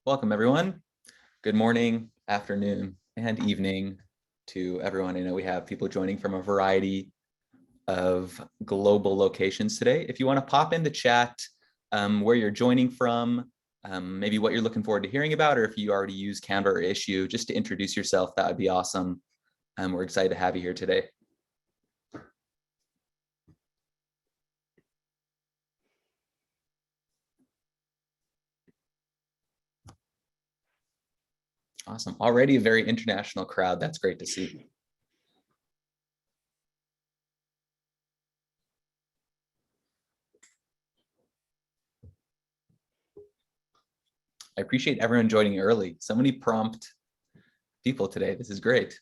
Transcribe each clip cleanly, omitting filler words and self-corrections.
Welcome, everyone. Good morning, afternoon, and evening to everyone. I know we have people joining from a variety of global locations today. If you want to pop in the chat where you're joining from, maybe what you're looking forward to hearing about, or if you already use Canva or Issuu, just to introduce yourself, that would be awesome. We're excited to have you here today. Awesome. Already a very international crowd. That's great to see. I appreciate everyone joining early. So many prompt people today. This is great.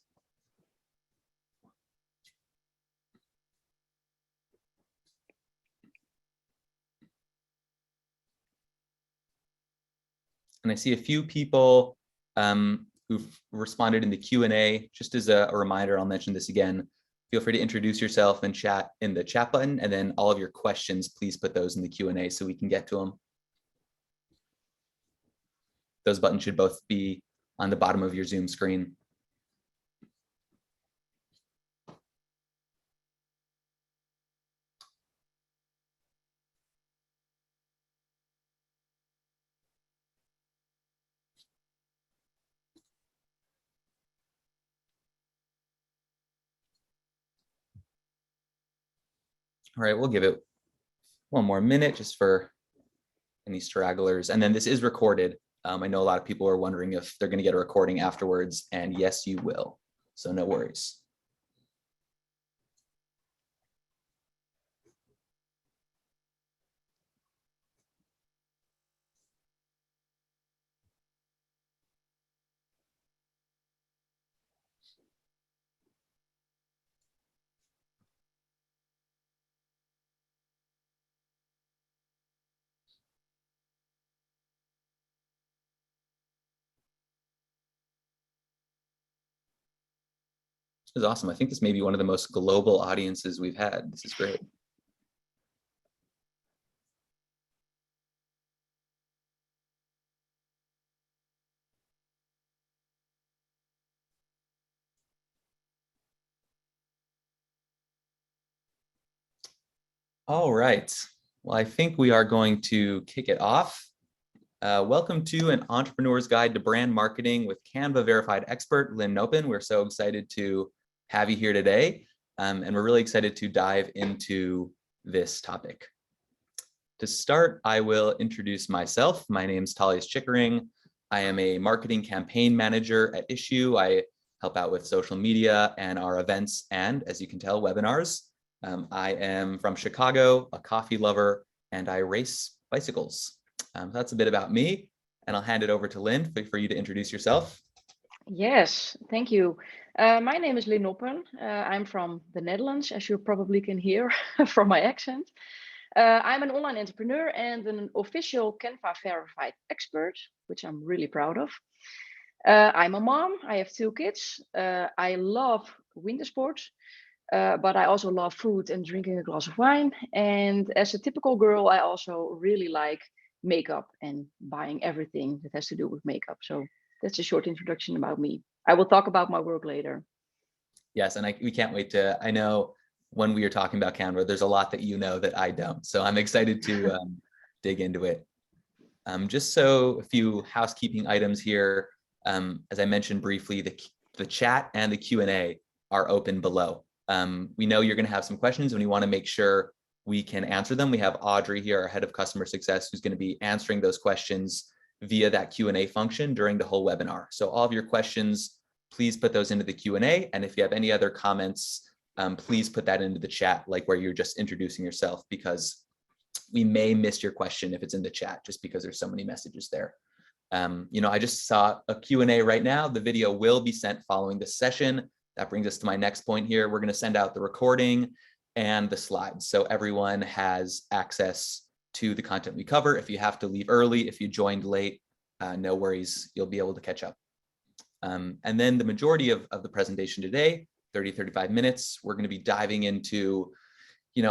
And I see a few people who've responded in the Q&A. Just as a reminder, I'll mention this again. Feel free to introduce yourself and chat in the chat button, and then all of your questions, please put those in the Q&A so we can get to them. Those buttons should both be on the bottom of your Zoom screen. All right, we'll give it one more minute just for any stragglers. And then this is recorded. I know a lot of people are wondering if they're going to get a recording afterwards, and yes, you will. So no worries. This is awesome. I think this may be one of the most global audiences we've had. This is great. All right. Well, I think we are going to kick it off. Welcome to An Entrepreneur's Guide to Brand Marketing with Canva Verified Expert, Lynn Noppen. We're so excited to have you here today, and we're really excited to dive into this topic. To start, I will introduce myself. My name is Talius Chickering. I am a marketing campaign manager at Issuu. I help out with social media and our events and, as you can tell, webinars. I am from Chicago, a coffee lover, and I race bicycles. That's a bit about me, and I'll hand it over to Lynn for you to introduce yourself. Yes, thank you. My name is Lynn Noppen. I'm from the Netherlands, as you probably can hear from my accent. I'm an online entrepreneur and an official Canva verified expert, which I'm really proud of. I'm a mom. I have 2 kids. I love winter sports, but I also love food and drinking a glass of wine. And as a typical girl, I also really like makeup and buying everything that has to do with makeup. So that's a short introduction about me. I will talk about my work later. Yes, and we can't wait to, I know when we are talking about Canva, there's a lot that you know that I don't. So I'm excited to dig into it. Just so a few housekeeping items here. As I mentioned briefly, the chat and the Q&A are open below. We know you're going to have some questions and we want to make sure we can answer them. We have Audrey here, our head of customer success, who's going to be answering those questions via that Q&A function during the whole webinar. So all of your questions, please put those into the Q&A. And if you have any other comments, please put that into the chat, like where you're just introducing yourself, because we may miss your question if it's in the chat, just because there's so many messages there. I just saw a Q&A right now. The video will be sent following this session. That brings us to my next point here. We're going to send out the recording and the slides, so everyone has access to the content we cover. If you have to leave early, if you joined late, no worries, you'll be able to catch up. And then the majority of the presentation today, 30-35 minutes, we're going to be diving into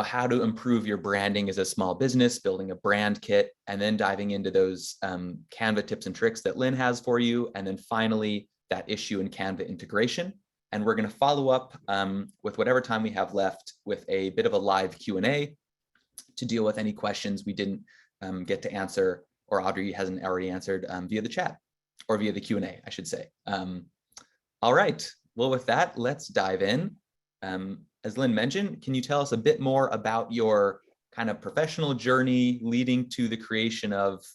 how to improve your branding as a small business, building a brand kit, and then diving into those Canva tips and tricks that Lynn has for you. And then finally, that Issuu and Canva integration. And we're going to follow up with whatever time we have left with a bit of a live Q&A to deal with any questions we didn't get to answer, or Audrey hasn't already answered via the chat, or via the Q&A, I should say. All right, well, with that, let's dive in. As Lynn mentioned, can you tell us a bit more about your kind of professional journey leading to the creation of,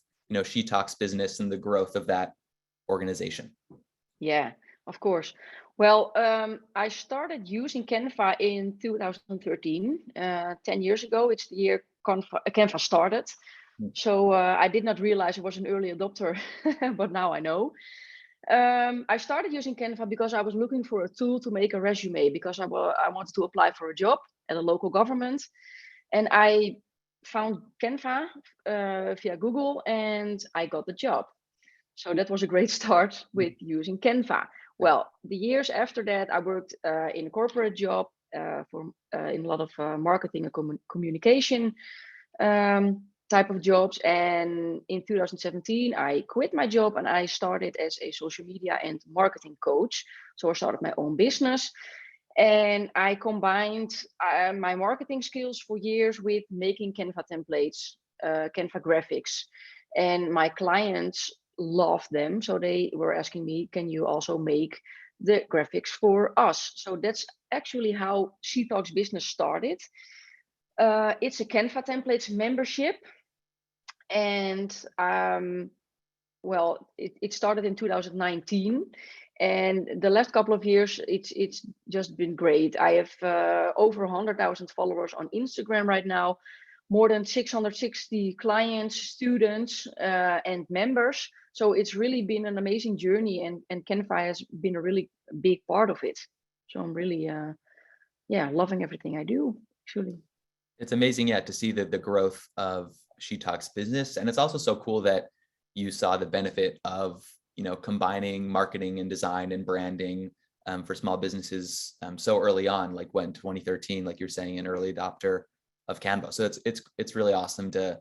She Talks Business and the growth of that organization? Yeah, of course. Well, I started using Canva in 2013, 10 years ago. It's the year Canva started. So I did not realize I was an early adopter, but now I know. I started using Canva because I was looking for a tool to make a resume, because I wanted to apply for a job at a local government. And I found Canva via Google, and I got the job. So that was a great start with using Canva. Well, the years after that, I worked in a corporate job in a lot of marketing and communication type of jobs. And in 2017, I quit my job and I started as a social media and marketing coach. So I started my own business, and I combined my marketing skills for years with making Canva templates, Canva graphics, and my clients loved them. So they were asking me, can you also make the graphics for us? So that's actually how She Talks Business started. It's a Canva templates membership. And well, it started in 2019. And the last couple of years, it's just been great. I have over 100,000 followers on Instagram right now, more than 660 clients, students, and members. So it's really been an amazing journey, and Canva has been a really big part of it. So I'm really, loving everything I do, actually. It's amazing, to see the growth of She Talks Business. And it's also so cool that you saw the benefit of, combining marketing and design and branding for small businesses so early on, like when 2013, like you're saying, an early adopter of Canva. So it's really awesome to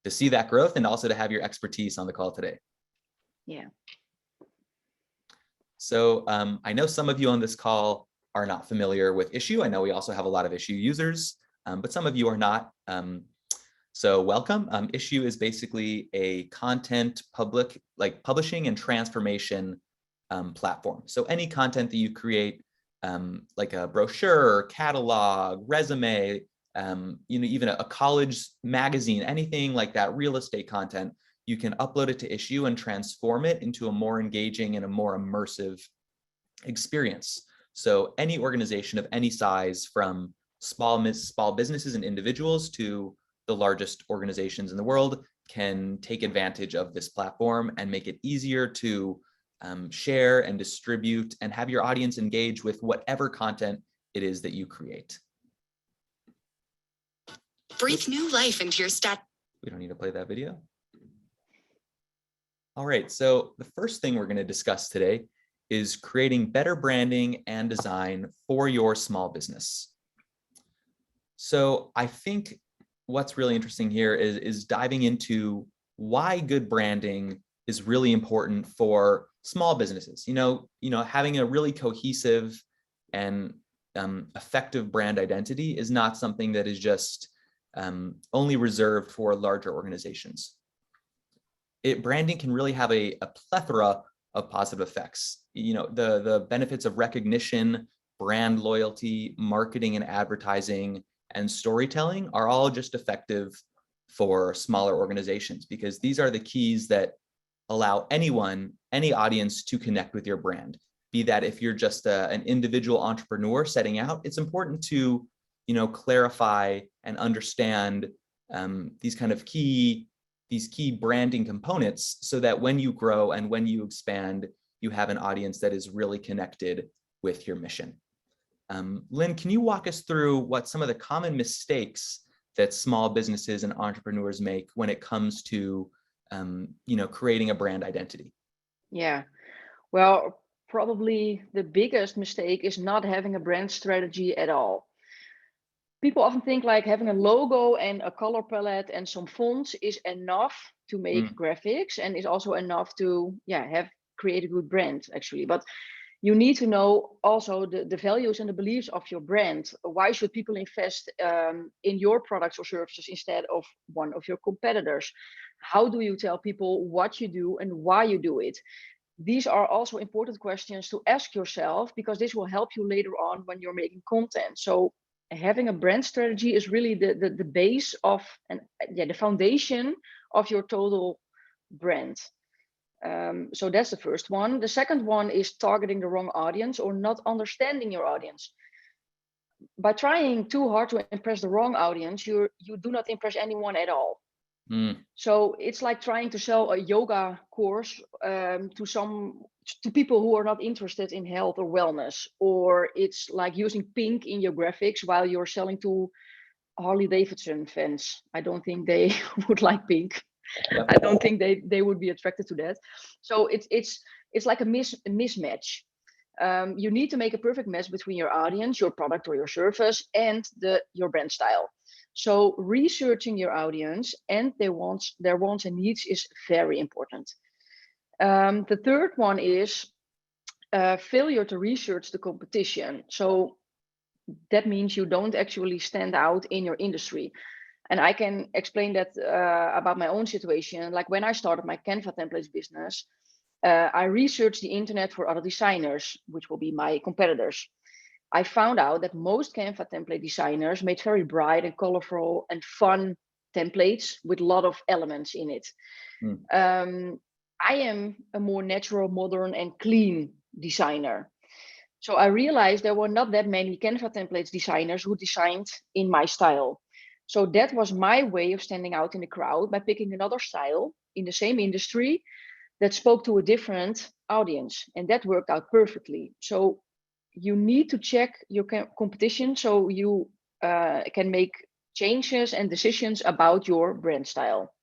see that growth, and also to have your expertise on the call today. Yeah. So I know some of you on this call are not familiar with Issuu. I know we also have a lot of Issuu users, but some of you are not. So welcome. Issuu is basically a content publishing and transformation platform. So any content that you create, like a brochure, catalog, resume, even a college magazine, anything like that, real estate content, you can upload it to Issuu and transform it into a more engaging and a more immersive experience. So any organization of any size, from small businesses and individuals to the largest organizations in the world, can take advantage of this platform and make it easier to share and distribute and have your audience engage with whatever content it is that you create. Breathe new life into your stat. We don't need to play that video. All right, so the first thing we're going to discuss today is creating better branding and design for your small business. So I think what's really interesting here is diving into why good branding is really important for small businesses. Having a really cohesive and effective brand identity is not something that is just only reserved for larger organizations. Branding can really have a plethora of positive effects. The benefits of recognition, brand loyalty, marketing and advertising, and storytelling are all just effective for smaller organizations, because these are the keys that allow anyone, any audience, to connect with your brand. Be that if you're just an individual entrepreneur setting out, it's important to clarify and understand these key branding components, so that when you grow and when you expand, you have an audience that is really connected with your mission. Lynn, can you walk us through what some of the common mistakes that small businesses and entrepreneurs make when it comes to creating a brand identity? Yeah, well, probably the biggest mistake is not having a brand strategy at all. people often think like having a logo and a color palette and some fonts is enough to make graphics, and is also enough to have create a good brand actually. But you need to know also the values and the beliefs of your brand. Why should people invest in your products or services instead of one of your competitors? How do you tell people what you do and why you do it? These are also important questions to ask yourself, because this will help you later on when you're making content. So having a brand strategy is really the base of, and the foundation of your total brand. So that's the first one. The second one is targeting the wrong audience or not understanding your audience. By trying too hard to impress the wrong audience, you do not impress anyone at all. So it's like trying to sell a yoga course to people who are not interested in health or wellness, or it's like using pink in your graphics while you're selling to Harley Davidson fans. I don't think they would like pink. Yep. I don't think they would be attracted to that. So it's like a mismatch. You need to make a perfect match between your audience, your product or your service, and your brand style. So researching your audience and their wants and needs is very important. The third one is failure to research the competition. So that means you don't actually stand out in your industry. And I can explain that about my own situation. Like when I started my Canva templates business, I researched the internet for other designers, which will be my competitors. I found out that most Canva template designers made very bright and colorful and fun templates with a lot of elements in it. I am a more natural, modern, and clean designer. So I realized there were not that many Canva templates designers who designed in my style. So that was my way of standing out in the crowd by picking another style in the same industry that spoke to a different audience. And that worked out perfectly. So you need to check your competition so you can make changes and decisions about your brand style.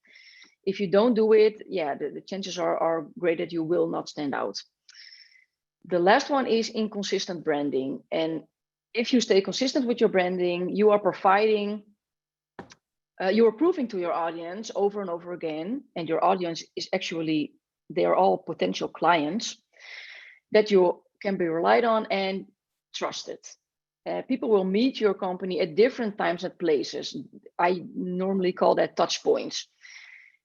If you don't do it, the chances are great that you will not stand out. The last one is inconsistent branding. And if you stay consistent with your branding, you are proving to your audience over and over again, and your audience is actually, they are all potential clients, that you can be relied on and trusted. People will meet your company at different times and places. I normally call that touch points.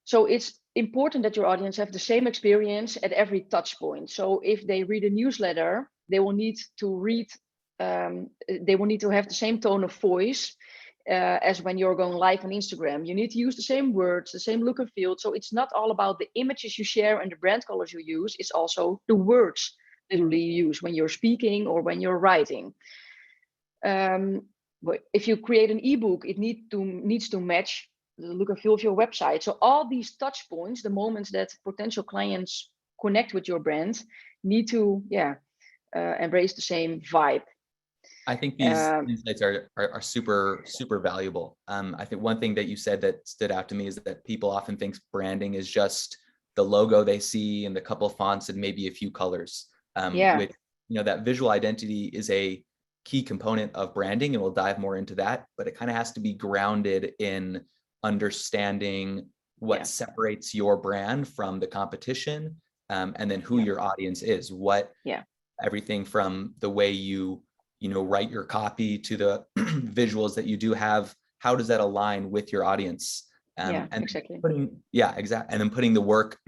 So it's important that your audience have the same experience at every touch point. So if they read a newsletter, they will need to have the same tone of voice as when you're going live on Instagram. You need to use the same words, the same look and feel. So it's not all about the images you share and the brand colors you use. It's also the words literally you use when you're speaking or when you're writing. But if you create an ebook, it needs to match the look and feel of your website. So all these touch points, the moments that potential clients connect with your brand, need to embrace the same vibe. I think these insights are super, super valuable. I think one thing that you said that stood out to me is that people often think branding is just the logo they see and the couple of fonts and maybe a few colors. Which, that visual identity is a key component of branding, and we'll dive more into that, but it kind of has to be grounded in understanding what separates your brand from the competition, and then who your audience is, everything from the way you write your copy to the visuals that you do have, how does that align with your audience? And exactly. And then putting the work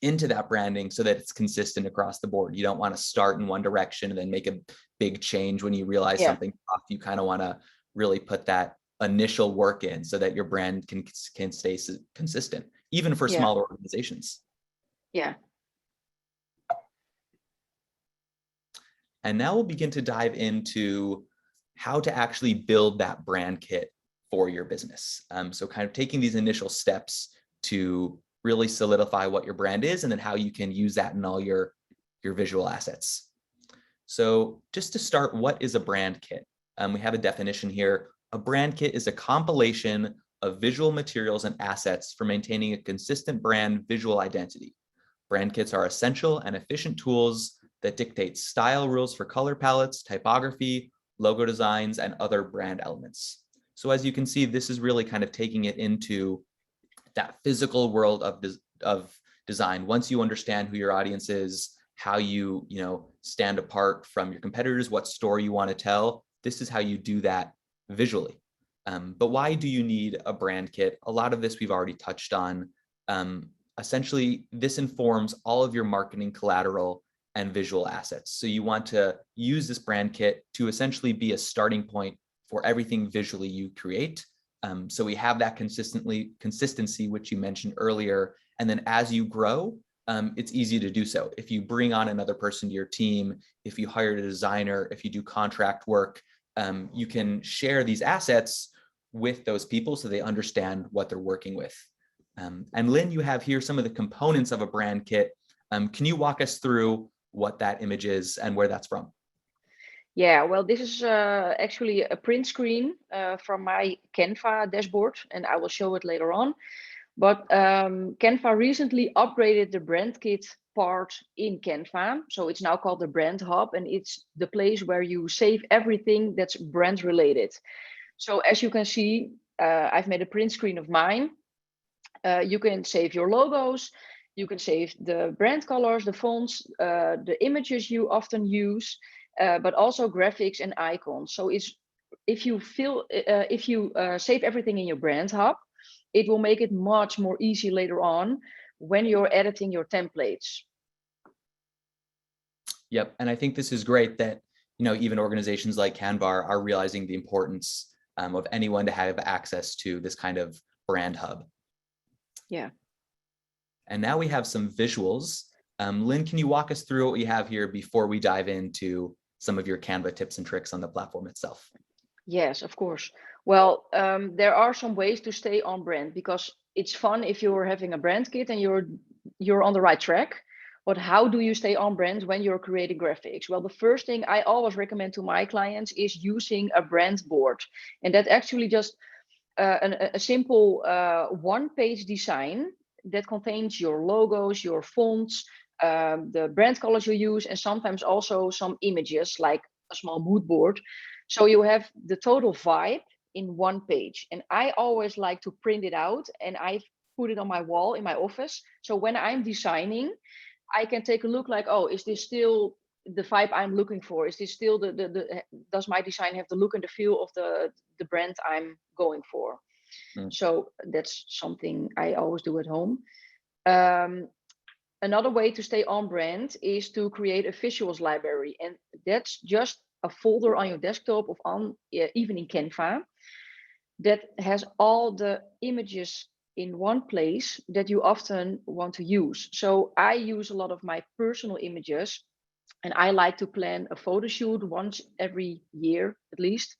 into that branding so that it's consistent across the board. You don't want to start in one direction and then make a big change when you realize something's off. You kind of want to really put that initial work in so that your brand can stay consistent, even for smaller organizations. And now we'll begin to dive into how to actually build that brand kit for your business. So kind of taking these initial steps to really solidify what your brand is, and then how you can use that in all your visual assets. So just to start, what is a brand kit? We have a definition here. A brand kit is a compilation of visual materials and assets for maintaining a consistent brand visual identity. Brand kits are essential and efficient tools that dictate style rules for color palettes, typography, logo designs, and other brand elements. So as you can see, this is really kind of taking it into that physical world of design. Once you understand who your audience is, how you stand apart from your competitors, what story you want to tell, this is how you do that visually. But why do you need a brand kit? A lot of this we've already touched on. Essentially, this informs all of your marketing collateral and visual assets. So you want to use this brand kit to essentially be a starting point for everything visually you create. So we have that consistency, which you mentioned earlier. And then as you grow, it's easy to do so. If you bring on another person to your team, if you hire a designer, if you do contract work, you can share these assets with those people so they understand what they're working with. And Lynn, you have here some of the components of a brand kit. Can you walk us through what that image is and where that's from? Yeah, well, this is actually a print screen from my Canva dashboard, and I will show it later on. But Canva recently upgraded the brand kit part in Canva. So it's now called the Brand Hub, and it's the place where you save everything that's brand related. So as you can see, I've made a print screen of mine. You can save your logos, you can save the brand colors, the fonts, the images you often use, but also graphics and icons. So if you save everything in your Brand Hub, it will make it much more easy later on when you're editing your templates. Yep, and I think this is great that even organizations like Canva are realizing the importance of anyone to have access to this kind of brand hub. Yeah. And now we have some visuals. Lynn, can you walk us through what we have here before we dive into some of your Canva tips and tricks on the platform itself? Yes, of course. Well, there are some ways to stay on brand, because it's fun if you're having a brand kit and you're on the right track. But how do you stay on brand when you're creating graphics? Well, the first thing I always recommend to my clients is using a brand board. And that actually just a simple one-page design that contains your logos, your fonts, the brand colors you use, and sometimes also some images like a small mood board. So you have the total vibe in one page. And I always like to print it out and I put it on my wall in my office. So when I'm designing, I can take a look like, oh, is this still the vibe I'm looking for? Is this still does my design have the look and the feel of the brand I'm going for? So that's something I always do at home. Another way to stay on brand is to create a visuals library. And that's just a folder on your desktop of even in Canva that has all the images in one place that you often want to use. So I use a lot of my personal images, and I like to plan a photo shoot once every year at least.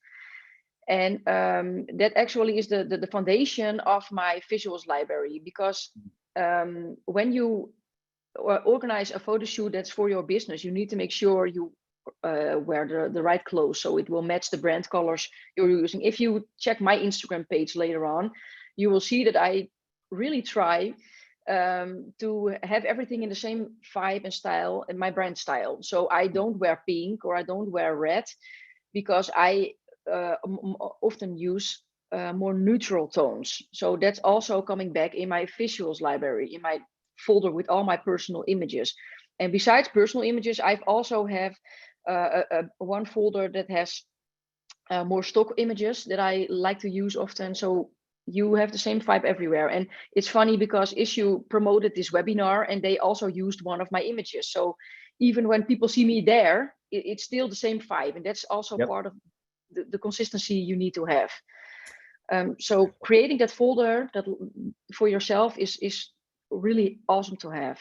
And that actually is the foundation of my visuals library, because when you organize a photo shoot that's for your business, you need to make sure you wear the right clothes so it will match the brand colors you're using. If you check my Instagram page later on, you will see that I really try to have everything in the same vibe and style and my brand style. So I don't wear pink or I don't wear red, because I often use more neutral tones. So that's also coming back in my visuals library, in my folder with all my personal images. And besides personal images, I've also have one folder that has more stock images that I like to use often. So you have the same vibe everywhere. And it's funny because Issuu promoted this webinar and they also used one of my images. So even when people see me there, it's still the same vibe. And that's also part of the consistency you need to have. So creating that folder that for yourself is really awesome to have.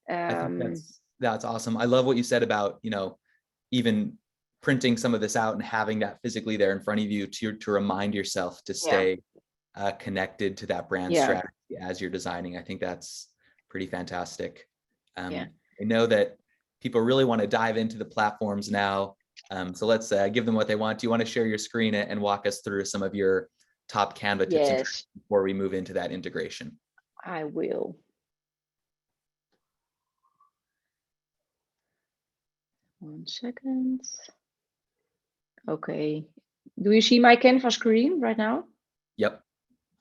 I think that's awesome. I love what you said about, even printing some of this out and having that physically there in front of you to remind yourself to stay connected to that brand strategy as you're designing. I think that's pretty fantastic. I know that people really want to dive into the platforms now. So let's give them what they want. Do you want to share your screen and walk us through some of your top Canva tips and tricks before we move into that integration? I will. One second. Okay. Do you see my Canva screen right now? Yep.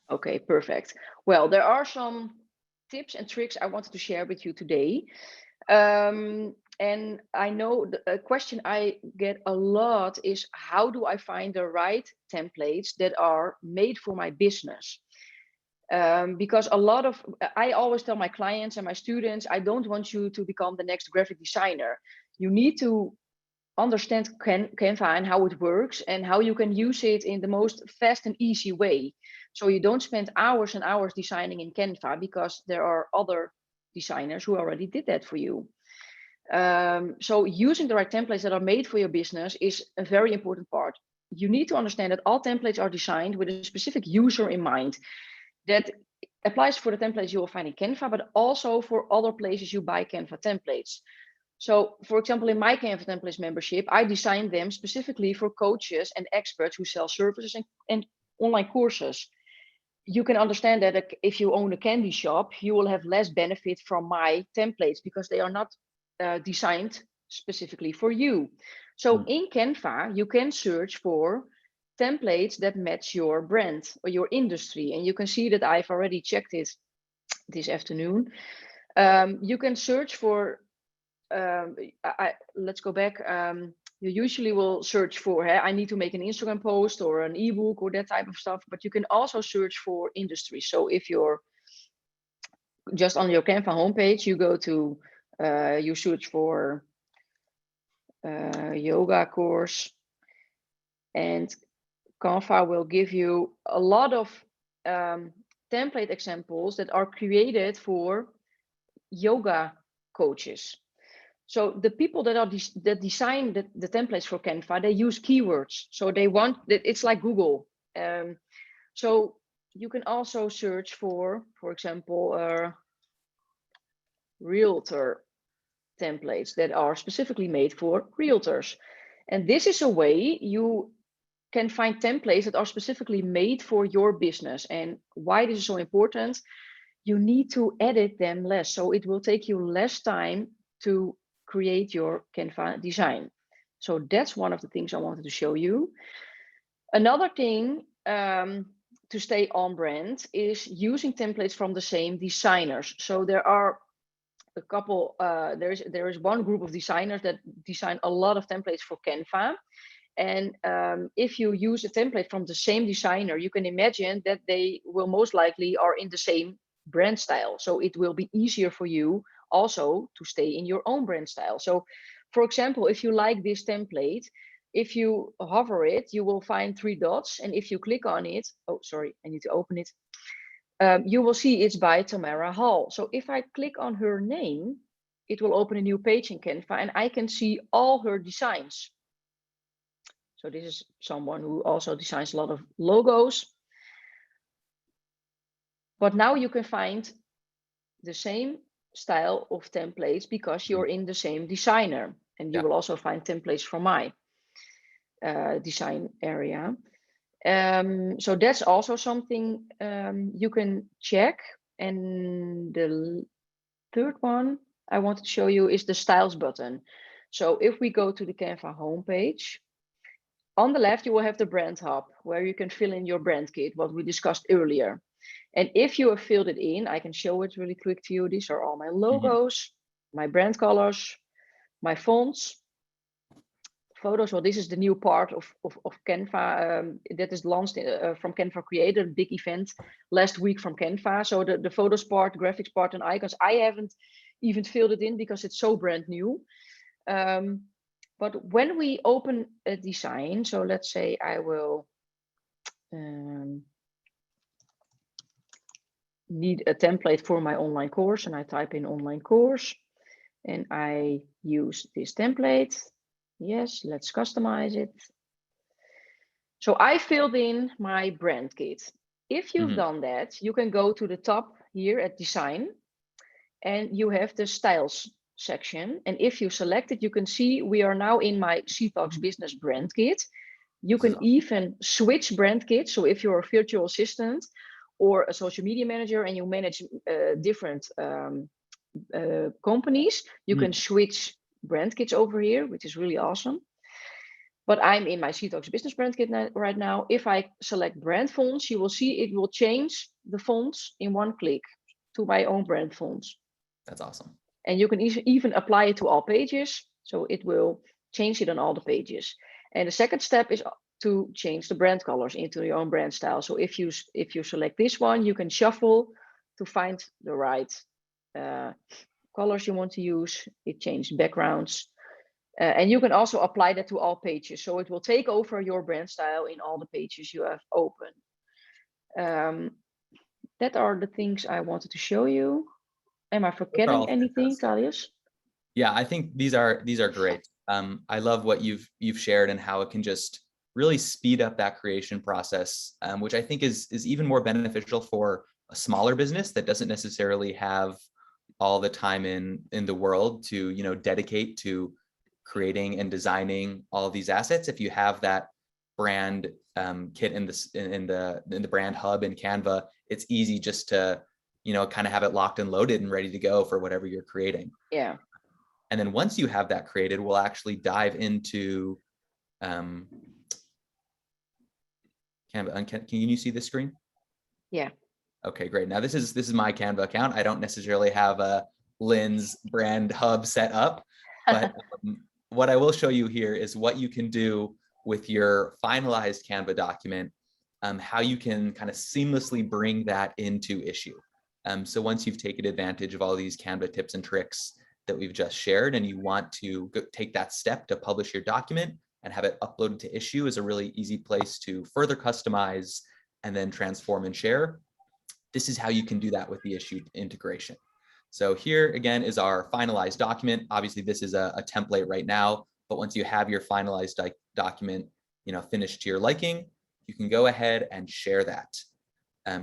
Okay, perfect. Well, there are some tips and tricks I wanted to share with you today. And I know a question I get a lot is, how do I find the right templates that are made for my business? Because I always tell my clients and my students, I don't want you to become the next graphic designer. You need to understand Canva and how it works and how you can use it in the most fast and easy way. So you don't spend hours and hours designing in Canva, because there are other designers who already did that for you. So using the right templates that are made for your business is a very important part. You need to understand that all templates are designed with a specific user in mind. That applies for the templates you will find in Canva, but also for other places you buy Canva templates. So, for example, in my Canva templates membership, I designed them specifically for coaches and experts who sell services and online courses. You can understand that if you own a candy shop, you will have less benefit from my templates because they are not designed specifically for you. So in Canva, you can search for templates that match your brand or your industry. And you can see that I've already checked it this afternoon. You can search for, let's go back. You usually will search for, I need to make an Instagram post or an ebook or that type of stuff, but you can also search for industry. So if you're just on your Canva homepage, you go to, you search for yoga course, and Canva will give you a lot of template examples that are created for yoga coaches. So the people that design the templates for Canva, they use keywords. So they want that, it's like Google. So you can also search for example, realtor templates that are specifically made for realtors. And this is a way you can find templates that are specifically made for your business. And why this is so important, you need to edit them less. So it will take you less time to create your Canva design. So that's one of the things I wanted to show you. Another thing to stay on brand is using templates from the same designers. So there are a couple, there is one group of designers that design a lot of templates for Canva. And if you use a template from the same designer, you can imagine that they will most likely are in the same brand style. So it will be easier for you also to stay in your own brand style. So for example, if you like this template, if you hover it, you will find 3 dots. And if you click on it, oh, sorry, I need to open it. You will see it's by Tamara Hall. So if I click on her name, it will open a new page in Canva and I can see all her designs. So this is someone who also designs a lot of logos. But now you can find the same style of templates because you're in the same designer. And you will also find templates from my design area. So that's also something you can check. And the third one I want to show you is the styles button. So if we go to the Canva homepage, on the left, you will have the brand hub where you can fill in your brand kit, what we discussed earlier. And if you have filled it in, I can show it really quick to you. These are all my logos, my brand colors, my fonts, photos. Well, this is the new part of Canva that is launched from Canva Creator, a big event last week from Canva. So the photos part, graphics part, and icons, I haven't even filled it in because it's so brand new. But when we open a design, so let's say I will need a template for my online course, and I type in online course and I use this template. Yes, let's customize it. So I filled in my brand kit. If you've done that, you can go to the top here at design and you have the styles section. And if you select it, you can see we are now in my CTalks Business brand kit. You can even switch brand kits. So if you're a virtual assistant or a social media manager and you manage different companies, you can switch brand kits over here, which is really awesome. but I'm in my CTalks Business Brand Kit right now. If I select brand fonts, you will see it will change the fonts in one click to my own brand fonts. That's awesome. And you can even apply it to all pages. So it will change it on all the pages. And the second step is to change the brand colors into your own brand style. So if you select this one, you can shuffle to find the right colors you want to use. It changes backgrounds. And you can also apply that to all pages. So it will take over your brand style in all the pages you have open. That are the things I wanted to show you. Am I forgetting anything, Thalius? Yeah, I think these are great. I love what you've shared and how it can just really speed up that creation process, which I think is even more beneficial for a smaller business that doesn't necessarily have all the time in the world to dedicate to creating and designing all of these assets. If you have that brand kit in the brand hub in Canva, it's easy just to kind of have it locked and loaded and ready to go for whatever you're creating. Yeah. And then once you have that created, we'll actually dive into Canva. Can you see this screen? Yeah. Okay, great. Now this is my Canva account. I don't necessarily have a Lynn's brand hub set up, but what I will show you here is what you can do with your finalized Canva document, how you can kind of seamlessly bring that into Issuu. So once you've taken advantage of all these Canva tips and tricks that we've just shared, and you want to take that step to publish your document and have it uploaded to Issuu, is a really easy place to further customize and then transform and share. This is how you can do that with the Issuu integration. So here again is our finalized document. Obviously this is a template right now, but once you have your finalized document, finished to your liking, you can go ahead and share that.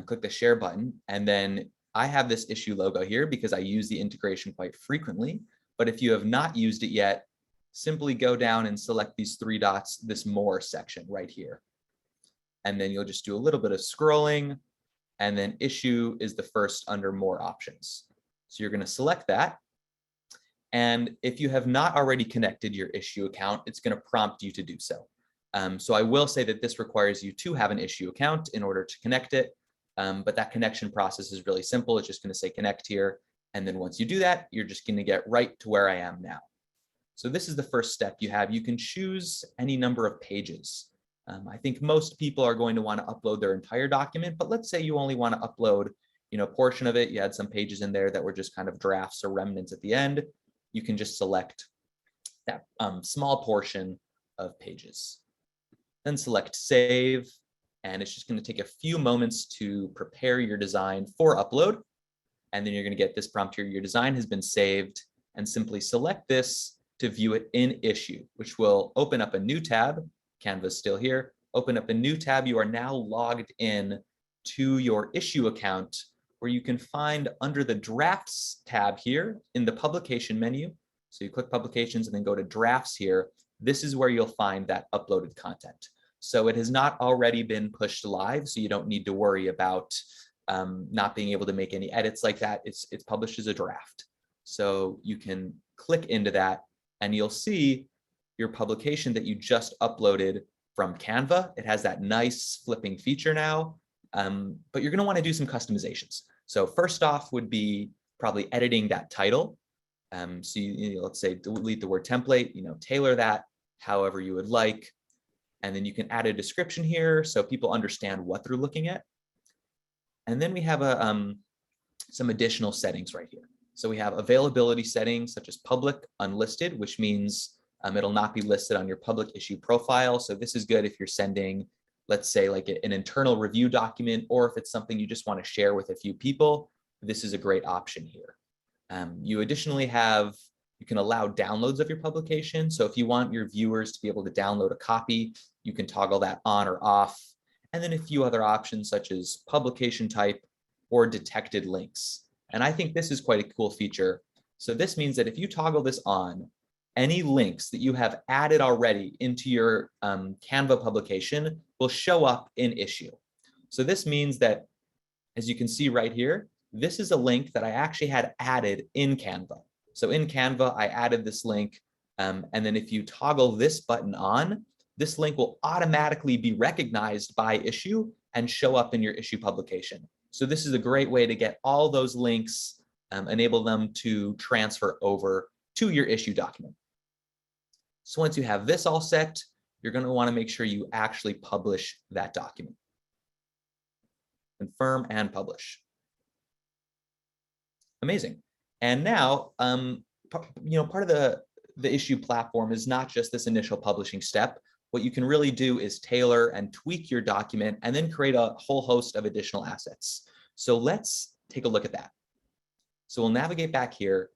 Click the share button, and then I have this Issuu logo here because I use the integration quite frequently. But if you have not used it yet, simply go down and select these three dots, this more section right here. And then you'll just do a little bit of scrolling, and then Issuu is the first under more options. So you're going to select that. And if you have not already connected your Issuu account, it's going to prompt you to do so. So I will say that this requires you to have an Issuu account in order to connect it. But that connection process is really simple. It's just going to say connect here. And then once you do that, you're just going to get right to where I am now. So this is the first step you have. You can choose any number of pages. I think most people are going to want to upload their entire document, but let's say you only want to upload, a portion of it. You had some pages in there that were just kind of drafts or remnants at the end. You can just select that small portion of pages. Then select save, and it's just going to take a few moments to prepare your design for upload. And then you're going to get this prompt here. Your design has been saved, and simply select this to view it in Issuu, which will open up a new tab. Canva's still here. Open up a new tab. You are now logged in to your Issuu account, where you can find under the drafts tab here in the publication menu. So you click publications and then go to drafts here. This is where you'll find that uploaded content. So it has not already been pushed live, so you don't need to worry about not being able to make any edits like that. It's published as a draft. So you can click into that and you'll see your publication that you just uploaded from Canva. It has that nice flipping feature now, but you're going to want to do some customizations. So first off would be probably editing that title. So let's say delete the word template, tailor that however you would like. And then you can add a description here so people understand what they're looking at. And then we have some additional settings right here. So we have availability settings such as public unlisted, which means it'll not be listed on your public Issuu profile. So this is good if you're sending, let's say, like an internal review document, or if it's something you just want to share with a few people. This is a great option here. You additionally you can allow downloads of your publication. So if you want your viewers to be able to download a copy, you can toggle that on or off. And then a few other options such as publication type or detected links. And I think this is quite a cool feature. So this means that if you toggle this on, any links that you have added already into your Canva publication will show up in Issuu. So this means that, as you can see right here, this is a link that I actually had added in Canva. So in Canva, I added this link. And then if you toggle this button on, this link will automatically be recognized by Issue and show up in your Issue publication. So this is a great way to get all those links, enable them to transfer over to your Issue document. So once you have this all set, you're going to want to make sure you actually publish that document. Confirm and publish. Amazing. And now, part of the Issue platform is not just this initial publishing step. What you can really do is tailor and tweak your document and then create a whole host of additional assets. So let's take a look at that. So we'll navigate back here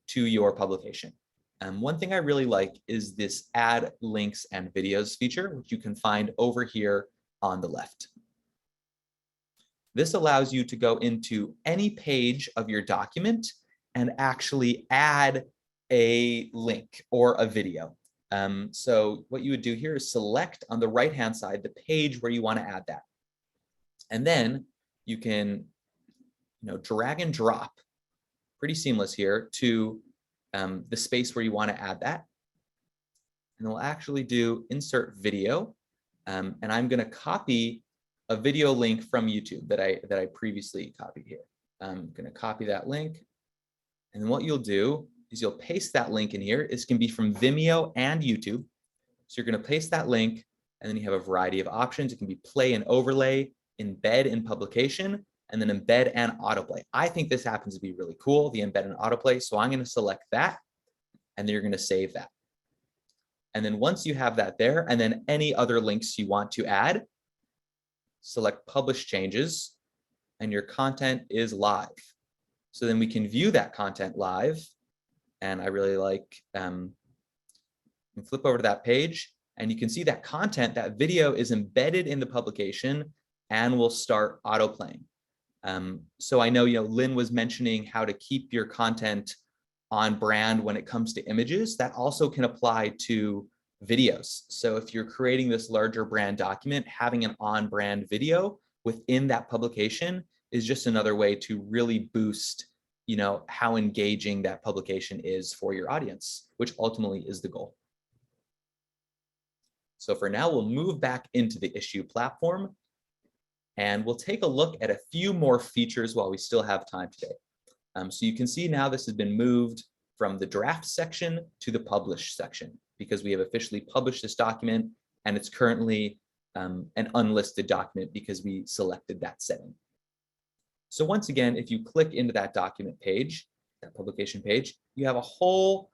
to your publication. One thing I really like is this add links and videos feature, which you can find over here on the left. This allows you to go into any page of your document and actually add a link or a video. So what you would do here is select on the right-hand side the page where you want to add that. And then you can drag and drop, pretty seamless here, to the space where you want to add that. And we'll actually do insert video. And I'm going to copy a video link from YouTube that I previously copied here. I'm going to copy that link. And then what you'll do is you'll paste that link in here. This can be from Vimeo and YouTube. So you're going to paste that link, and then you have a variety of options. It can be play and overlay, embed in publication, and then embed and autoplay. I think this happens to be really cool, the embed and autoplay. So I'm going to select that, and then you're going to save that. And then once you have that there, and then any other links you want to add, select publish changes, and your content is live. So then we can view that content live. And I really like, flip over to that page, and you can see that content, that video is embedded in the publication and will start auto-playing. So I know, Lynn was mentioning how to keep your content on brand when it comes to images. That also can apply to videos. So if you're creating this larger brand document, having an on-brand video within that publication is just another way to really boost, how engaging that publication is for your audience, which ultimately is the goal. So for now, we'll move back into the Issue platform, and we'll take a look at a few more features while we still have time today. So you can see now this has been moved from the draft section to the publish section, because we have officially published this document, and it's currently an unlisted document because we selected that setting. So once again, if you click into that document page, that publication page, you have a whole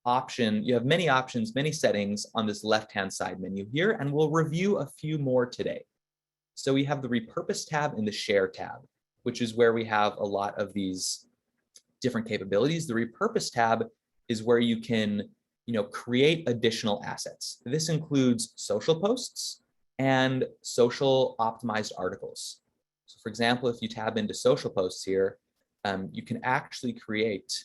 option. You have many options, many settings on this left-hand side menu here, and we'll review a few more today. So we have the repurpose tab and the share tab, which is where we have a lot of these different capabilities. The repurpose tab is where you can, create additional assets. This includes social posts and social optimized articles. So for example, if you tab into social posts here, you can actually create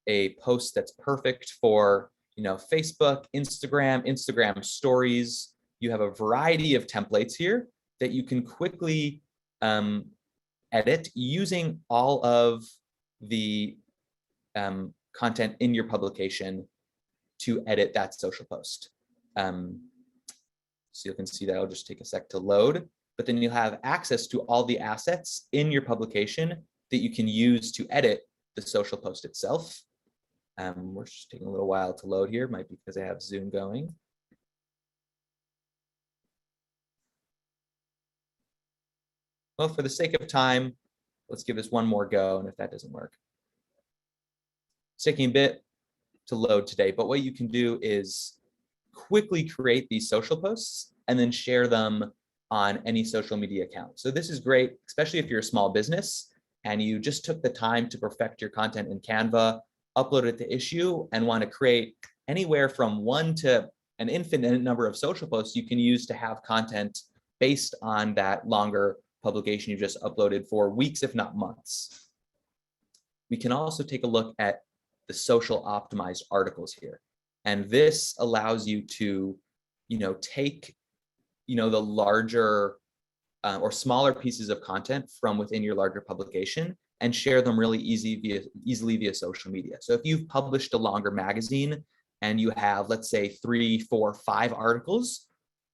a post that's perfect for, Facebook, Instagram stories. You have a variety of templates here that you can quickly edit using all of the content in your publication to edit that social post. So you can see that it'll just take a sec to load, but then you'll have access to all the assets in your publication that you can use to edit the social post itself. We're just taking a little while to load here, might be because I have Zoom going. Well, for the sake of time, let's give this one more go, and if that doesn't work. It's taking a bit to load today, but what you can do is quickly create these social posts and then share them on any social media account. So this is great, especially if you're a small business and you just took the time to perfect your content in Canva, upload it to Issue, and want to create anywhere from 1 to an infinite number of social posts you can use to have content based on that longer publication you just uploaded for weeks, if not months. We can also take a look at the social optimized articles here. And this allows you to, take, the larger or smaller pieces of content from within your larger publication and share them really easily via social media. So if you've published a longer magazine and you have, let's say, 3, 4, 5 articles,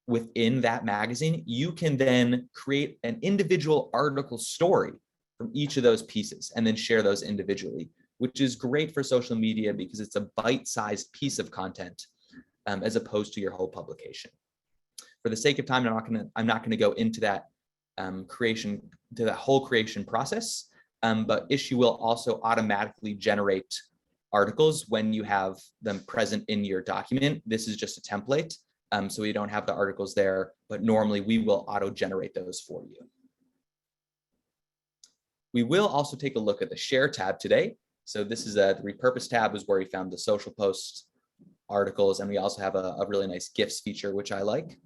within that magazine, you can then create an individual article story from each of those pieces and then share those individually, which is great for social media because it's a bite-sized piece of content as opposed to your whole publication. For the sake of time, I'm not gonna go into that whole creation process, but Issuu will also automatically generate articles when you have them present in your document. This is just a template, so we don't have the articles there, but normally we will auto-generate those for you. We will also take a look at the share tab today. So this is the repurpose tab is where we found the social posts, articles, and we also have a really nice GIFs feature, which I like.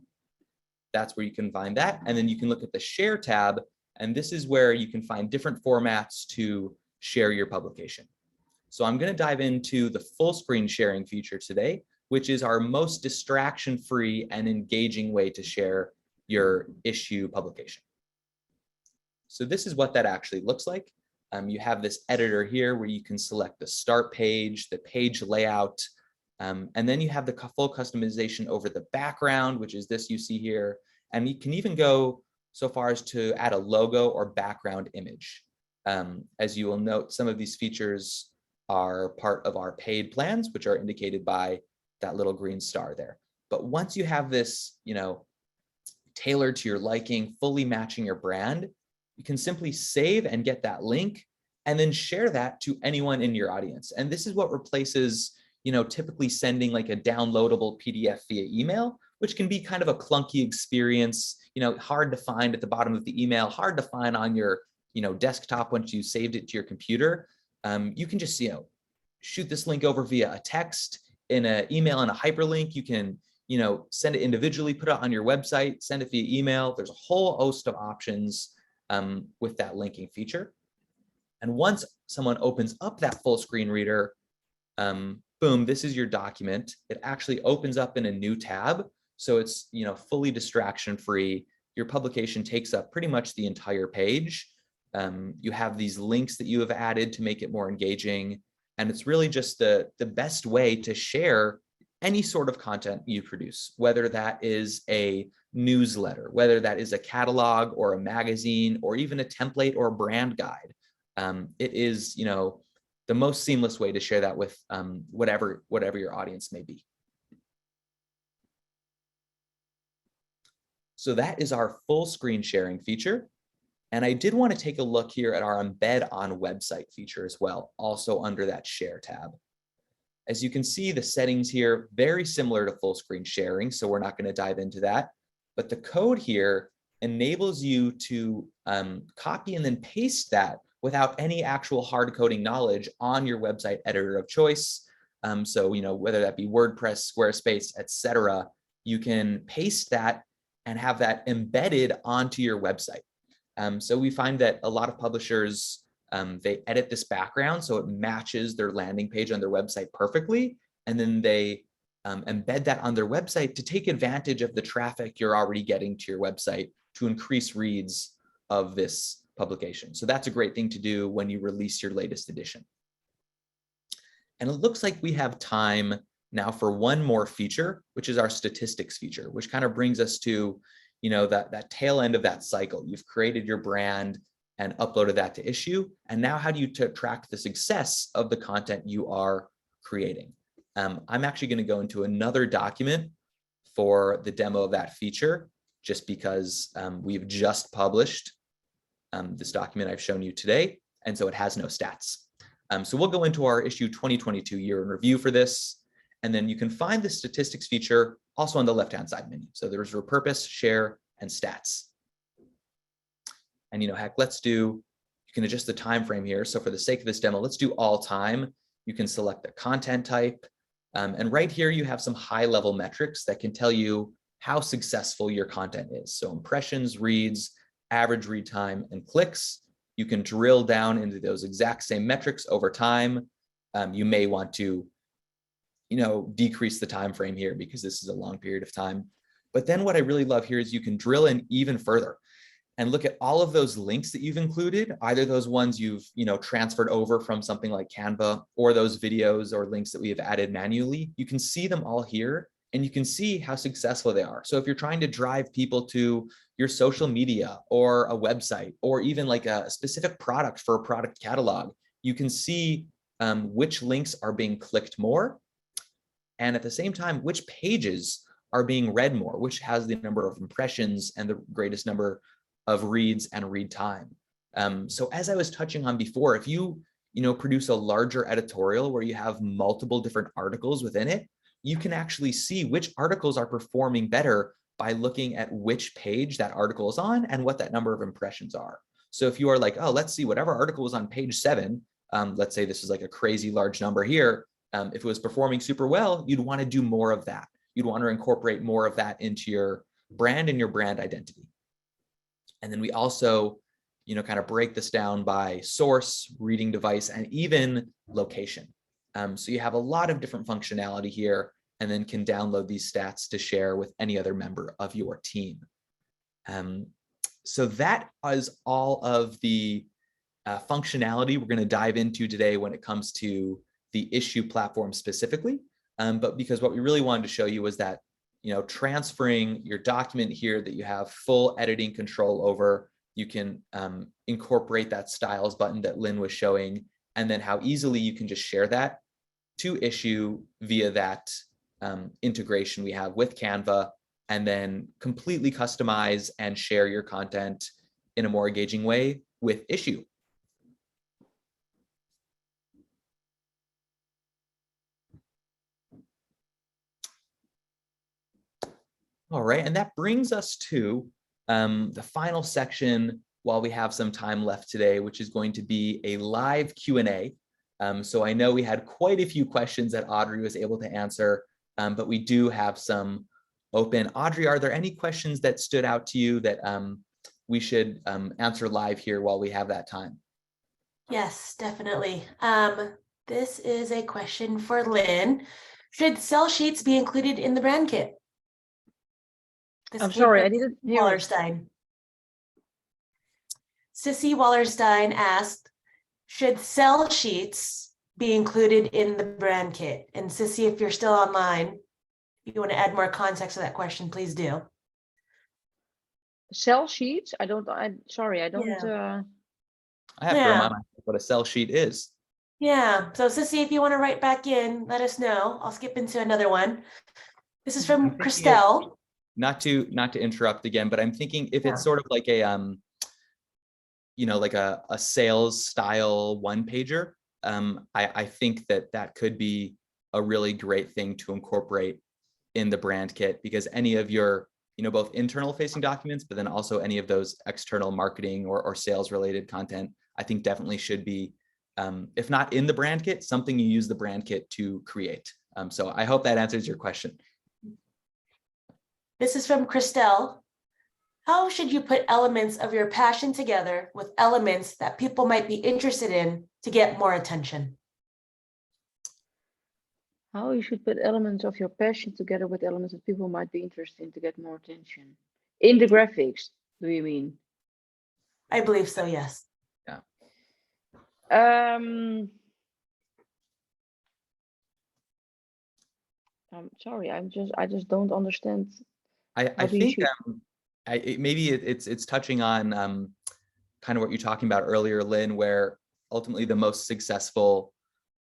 That's where you can find that. And then you can look at the share tab, and this is where you can find different formats to share your publication. So I'm going to dive into the full screen sharing feature today, which is our most distraction-free and engaging way to share your Issuu publication. So this is what that actually looks like. You have this editor here where you can select the start page, the page layout, and then you have the full customization over the background, which is this you see here. And you can even go so far as to add a logo or background image. As you will note, some of these features are part of our paid plans, which are indicated by that little green star there. But once you have this, tailored to your liking, fully matching your brand, you can simply save and get that link and then share that to anyone in your audience. And this is what replaces, typically sending like a downloadable PDF via email, which can be kind of a clunky experience, hard to find at the bottom of the email, hard to find on your, desktop once you saved it to your computer. You can just, shoot this link over via a text, in an email and a hyperlink. You can, send it individually, put it on your website, send it via email. There's a whole host of options with that linking feature. And once someone opens up that full screen reader, boom, this is your document. It actually opens up in a new tab. So it's, fully distraction free. Your publication takes up pretty much the entire page. You have these links that you have added to make it more engaging. And it's really just the best way to share any sort of content you produce, whether that is a newsletter, whether that is a catalog or a magazine, or even a template or a brand guide. It is, the most seamless way to share that with whatever your audience may be. So that is our full screen sharing feature. And I did want to take a look here at our embed on website feature as well, also under that share tab. As you can see, the settings here, very similar to full screen sharing, so we're not going to dive into that. But the code here enables you to copy and then paste that without any actual hard coding knowledge on your website editor of choice. So, whether that be WordPress, Squarespace, etc., you can paste that and have that embedded onto your website. So we find that a lot of publishers, they edit this background so it matches their landing page on their website perfectly, and then they embed that on their website to take advantage of the traffic you're already getting to your website to increase reads of this publication. So that's a great thing to do when you release your latest edition. And it looks like we have time now for one more feature, which is our statistics feature, which kind of brings us to, that tail end of that cycle. You've created your brand and uploaded that to Issuu. And now how do you track the success of the content you are creating? I'm actually going to go into another document for the demo of that feature, just because we've just published this document I've shown you today. And so it has no stats. So we'll go into our Issuu 2022 year in review for this. And then you can find the statistics feature also on the left-hand side menu. So there's repurpose, share, and stats. And heck, you can adjust the time frame here. So for the sake of this demo, let's do all time. You can select the content type. And right here, you have some high-level metrics that can tell you how successful your content is. So impressions, reads, average read time, and clicks. You can drill down into those exact same metrics over time. You may want to decrease the time frame here because this is a long period of time. But then what I really love here is you can drill in even further and look at all of those links that you've included, either those ones you've transferred over from something like Canva, or those videos or links that we have added manually. You can see them all here and you can see how successful they are. So if you're trying to drive people to your social media or a website, or even like a specific product for a product catalog, you can see which links are being clicked more. And at the same time, which pages are being read more, which has the number of impressions and the greatest number of reads and read time. So as I was touching on before, if you produce a larger editorial where you have multiple different articles within it, you can actually see which articles are performing better by looking at which page that article is on and what that number of impressions are. So if you are like, oh, let's see, whatever article was on page 7, let's say this is like a crazy large number here. If it was performing super well, you'd want to do more of that. You'd want to incorporate more of that into your brand and your brand identity. And then we also, kind of break this down by source, reading device, and even location. So you have a lot of different functionality here, and then can download these stats to share with any other member of your team. So that is all of the functionality we're going to dive into today when it comes to the Issuu platform specifically. But because what we really wanted to show you was that, transferring your document here that you have full editing control over, you can incorporate that styles button that Lynn was showing, and then how easily you can just share that to Issuu via that integration we have with Canva, and then completely customize and share your content in a more engaging way with Issuu. All right, and that brings us to the final section while we have some time left today, which is going to be a live Q&A. So I know we had quite a few questions that Audrey was able to answer, but we do have some open. Audrey, are there any questions that stood out to you that we should answer live here while we have that time? Yes, definitely. This is a question for Lynn. Should sell sheets be included in the brand kit? I'm sorry, I didn't hear it. Wallerstein. Sissy Wallerstein asked, should sell sheets be included in the brand kit? And Sissy, if you're still online, if you want to add more context to that question, please do. Sell sheets? Sorry, I don't. Yeah. I have to remind myself what a sell sheet is. Yeah, so Sissy, if you want to write back in, let us know. I'll skip into another one. This is from Christelle. Not to interrupt again, but I'm thinking if it's sort of like a like a sales style one pager, I think that could be a really great thing to incorporate in the brand kit, because any of your both internal facing documents, but then also any of those external marketing or sales related content, I think definitely should be, if not in the brand kit, something you use the brand kit to create. So I hope that answers your question. This is from Christelle. How should you put elements of your passion together with elements that people might be interested in to get more attention? How you should put elements of your passion together with elements that people might be interested in to get more attention. In the graphics, do you mean? I believe so, yes. Yeah. I'm sorry, I just don't understand. I think maybe it's touching on kind of what you're talking about earlier, Lynn, where ultimately the most successful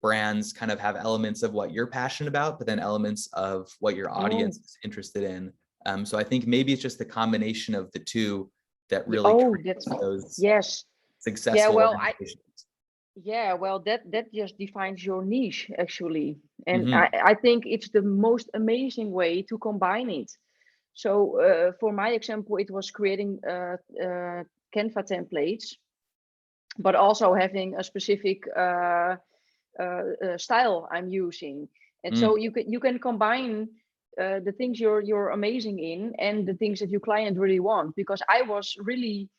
brands kind of have elements of what you're passionate about, but then elements of what your audience is interested in. So I think maybe it's just the combination of the two that really creates those successful. Yeah, well, that just defines your niche actually, and I think it's the most amazing way to combine it. So for my example, it was creating Canva templates, but also having a specific style I'm using, and so you can combine the things you're amazing in and the things that your client really want, because I was really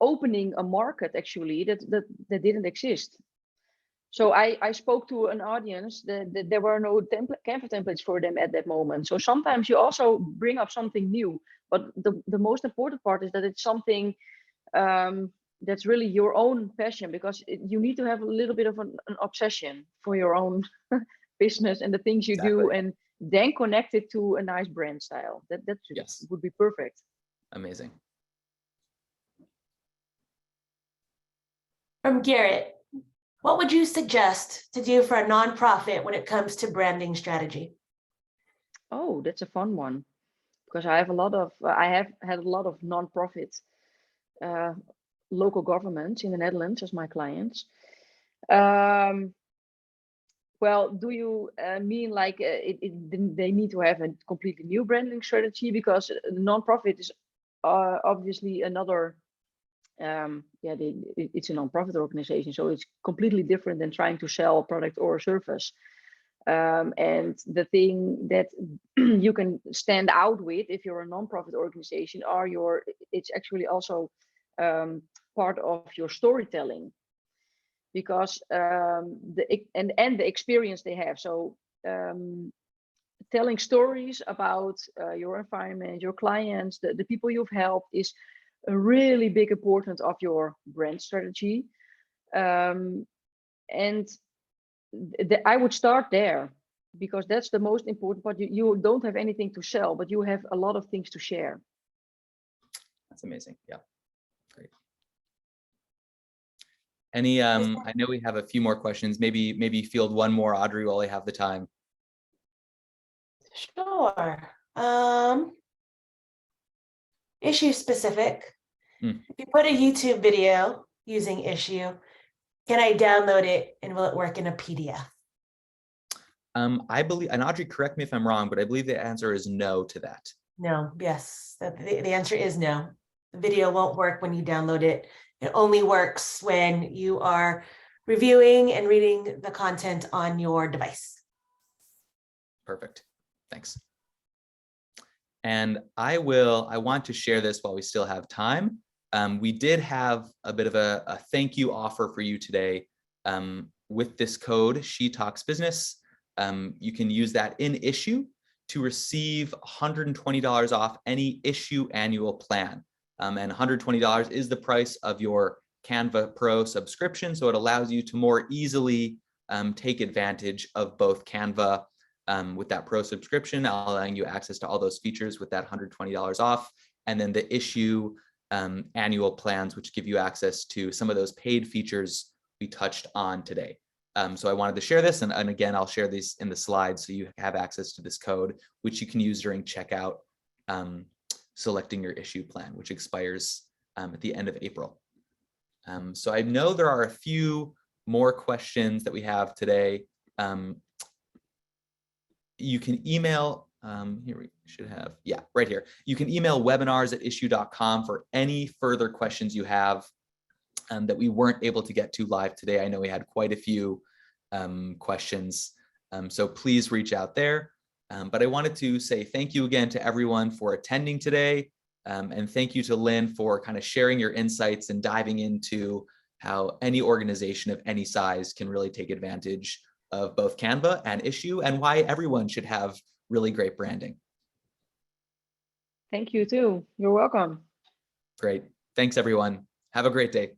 opening a market actually that didn't exist. So I spoke to an audience that there were no Canva templates for them at that moment. So sometimes you also bring up something new, but the most important part is that it's something that's really your own passion, because you need to have a little bit of an obsession for your own business and the things you do, Exactly. and then connect it to a nice brand style. That Yes. would be perfect. Amazing. From Garrett, what would you suggest to do for a nonprofit when it comes to branding strategy? Oh, that's a fun one, because I have had a lot of nonprofit local governments in the Netherlands as my clients. Well, do you mean like they need to have a completely new branding strategy? Because the nonprofit is obviously another, it's a nonprofit organization, so it's completely different than trying to sell a product or a service. And the thing that you can stand out with if you're a nonprofit organization it's actually also part of your storytelling, because the experience they have. So telling stories about your environment, your clients, the people you've helped is a really big important of your brand strategy. And I would start there, because that's the most important part. You don't have anything to sell, but you have a lot of things to share. That's amazing. Yeah, great. Any, I know we have a few more questions. Maybe field one more, Audrey, while I have the time. Sure. Issue specific. If you put a YouTube video using Issue, can I download it and will it work in a PDF? I believe, and Audrey, correct me if I'm wrong, but I believe the answer is no to that. No, yes, the answer is no. The video won't work when you download it. It only works when you are reviewing and reading the content on your device. Perfect. Thanks. And I want to share this while we still have time. We did have a bit of a thank you offer for you today. With this code, She Talks Business, you can use that in Issue to receive $120 off any Issue annual plan. And $120 is the price of your Canva Pro subscription. So it allows you to more easily take advantage of both Canva with that Pro subscription, allowing you access to all those features with that $120 off. And then the Issue annual plans, which give you access to some of those paid features we touched on today. So I wanted to share this, and again, I'll share these in the slides so you have access to this code, which you can use during checkout, selecting your Issue plan, which expires at the end of April. So I know there are a few more questions that we have today. You can email, here we should have, yeah, right here. You can email webinars@issue.com for any further questions you have that we weren't able to get to live today. I know we had quite a few questions, so please reach out there. But I wanted to say thank you again to everyone for attending today. And thank you to Lynn for kind of sharing your insights and diving into how any organization of any size can really take advantage of both Canva and Issue, and why everyone should have really great branding. Thank you too. You're welcome. Great. Thanks, everyone. Have a great day.